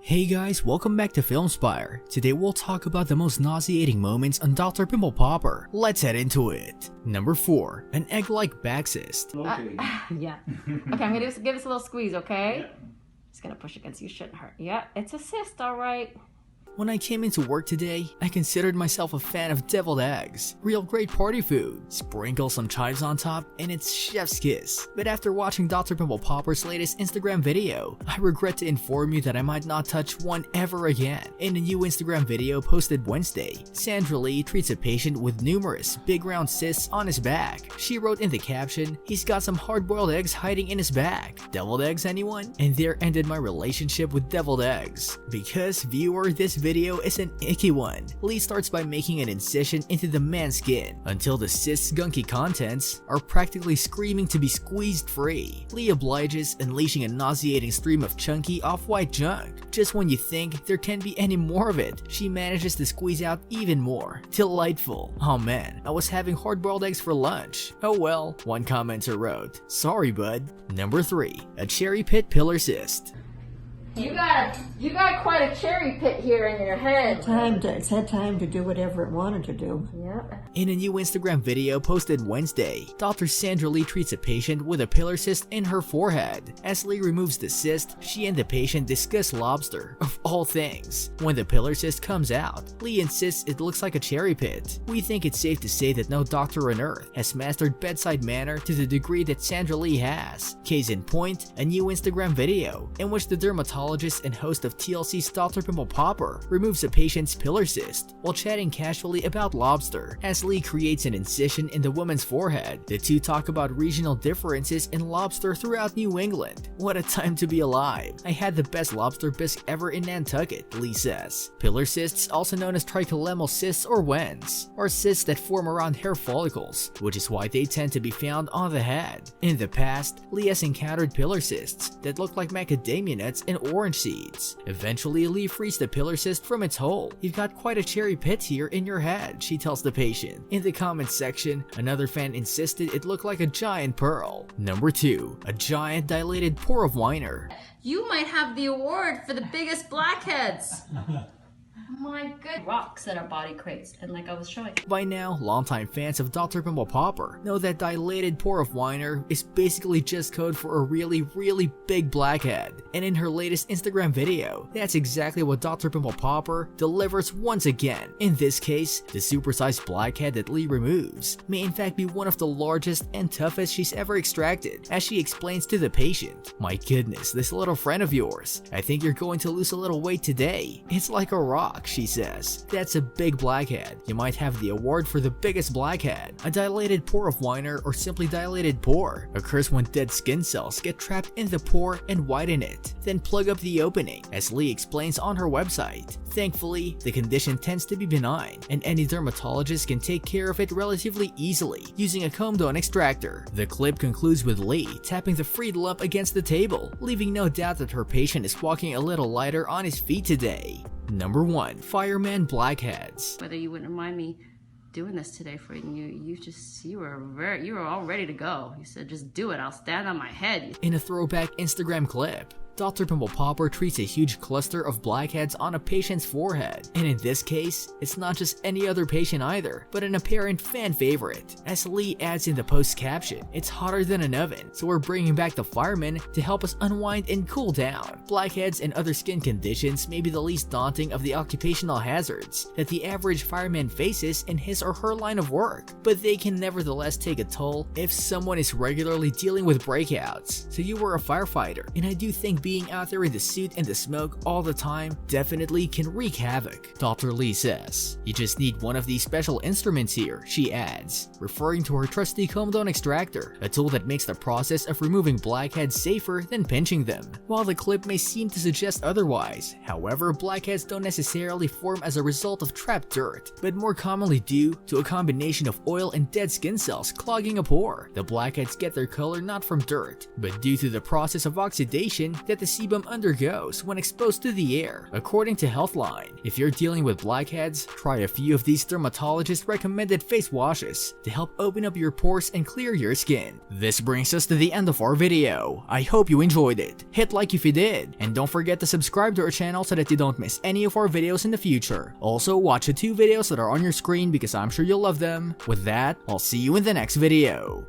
Hey guys, welcome back to Spire. Today we'll talk about the most nauseating moments on Dr. Pimple Popper. Let's head into it. Number 4. An egg-like back cyst. Yeah. Okay, I'm gonna give this a little squeeze, okay? Yeah. Just gonna push against you, shouldn't hurt. Yeah, it's a cyst, alright. When I came into work today, I considered myself a fan of deviled eggs. Real great party food. Sprinkle some chives on top and it's chef's kiss. But after watching Dr. Pimple Popper's latest Instagram video, I regret to inform you that I might not touch one ever again. In a new Instagram video posted Wednesday, Sandra Lee treats a patient with numerous big round cysts on his back. She wrote in the caption, "He's got some hard-boiled eggs hiding in his back. Deviled eggs, anyone?" And there ended my relationship with deviled eggs. Because, viewer, this video is an icky one. Lee starts by making an incision into the man's skin until the cyst's gunky contents are practically screaming to be squeezed free. Lee obliges, unleashing a nauseating stream of chunky off-white junk. Just when you think there can't be any more of it, she manages to squeeze out even more. Delightful. Oh man, I was having hard-boiled eggs for lunch. Oh well, one commenter wrote, "Sorry bud." Number 3. A cherry pit pillar cyst. You got quite a cherry pit here in your head. It's had time to do whatever it wanted to do. Yep. In a new Instagram video posted Wednesday, Dr. Sandra Lee treats a patient with a pillar cyst in her forehead. As Lee removes the cyst, she and the patient discuss lobster, of all things. When the pillar cyst comes out, Lee insists it looks like a cherry pit. We think it's safe to say that no doctor on earth has mastered bedside manner to the degree that Sandra Lee has. Case in point, a new Instagram video in which the dermatologist and host of TLC's Dr. Pimple Popper removes a patient's pillar cyst while chatting casually about lobster. As Lee creates an incision in the woman's forehead, the two talk about regional differences in lobster throughout New England. What a time to be alive. I had the best lobster bisque ever in Nantucket, Lee says. Pillar cysts, also known as tricholemal cysts or wens, are cysts that form around hair follicles, which is why they tend to be found on the head. In the past, Lee has encountered pillar cysts that look like macadamia nuts and orange seeds. Eventually, Lee frees the pillar cyst from its hole. "You've got quite a cherry pit here in your head," she tells the patient. In the comments section, another fan insisted it looked like a giant pearl. Number 2. A giant dilated pore of whiner. You might have the award for the biggest blackheads. My good rocks that our body creates, and like I was showing. By now, longtime fans of Dr. Pimple Popper know that dilated pore of whiner is basically just code for a really big blackhead. And in her latest Instagram video, that's exactly what Dr. Pimple Popper delivers once again. In this case, the supersized blackhead that Lee removes may in fact be one of the largest and toughest she's ever extracted, as she explains to the patient, "My goodness, this little friend of yours, I think you're going to lose a little weight today. It's like a rock," she says. "That's a big blackhead. You might have the award for the biggest blackhead." A dilated pore of whiner, or simply dilated pore, occurs when dead skin cells get trapped in the pore and widen it, then plug up the opening, as Lee explains on her website. Thankfully, the condition tends to be benign, and any dermatologist can take care of it relatively easily using a comb-down extractor. The clip concludes with Lee tapping the freed lump against the table, leaving no doubt that her patient is walking a little lighter on his feet today. Number 1. Fireman blackheads. Whether you wouldn't mind me doing this today for you, you were all ready to go. You said, "Just do it, I'll stand on my head." In a throwback Instagram clip, Dr. Pimple Popper treats a huge cluster of blackheads on a patient's forehead, and in this case, it's not just any other patient either, but an apparent fan favorite. As Lee adds in the post's caption, "It's hotter than an oven, so we're bringing back the firemen to help us unwind and cool down." Blackheads and other skin conditions may be the least daunting of the occupational hazards that the average fireman faces in his or her line of work, but they can nevertheless take a toll if someone is regularly dealing with breakouts. So you were a firefighter, and I do think being out there in the suit and the smoke all the time definitely can wreak havoc, Dr. Lee says. "You just need one of these special instruments here," she adds, referring to her trusty comb-down extractor, a tool that makes the process of removing blackheads safer than pinching them. While the clip may seem to suggest otherwise, however, blackheads don't necessarily form as a result of trapped dirt, but more commonly due to a combination of oil and dead skin cells clogging a pore. The blackheads get their color not from dirt, but due to the process of oxidation that that the sebum undergoes when exposed to the air. According to Healthline, if you're dealing with blackheads, try a few of these dermatologist recommended face washes to help open up your pores and clear your skin. This brings us to the end of our video. I hope you enjoyed it. Hit like if you did, and don't forget to subscribe to our channel so that you don't miss any of our videos in the future. Also, watch the 2 videos that are on your screen because I'm sure you'll love them. With that, I'll see you in the next video.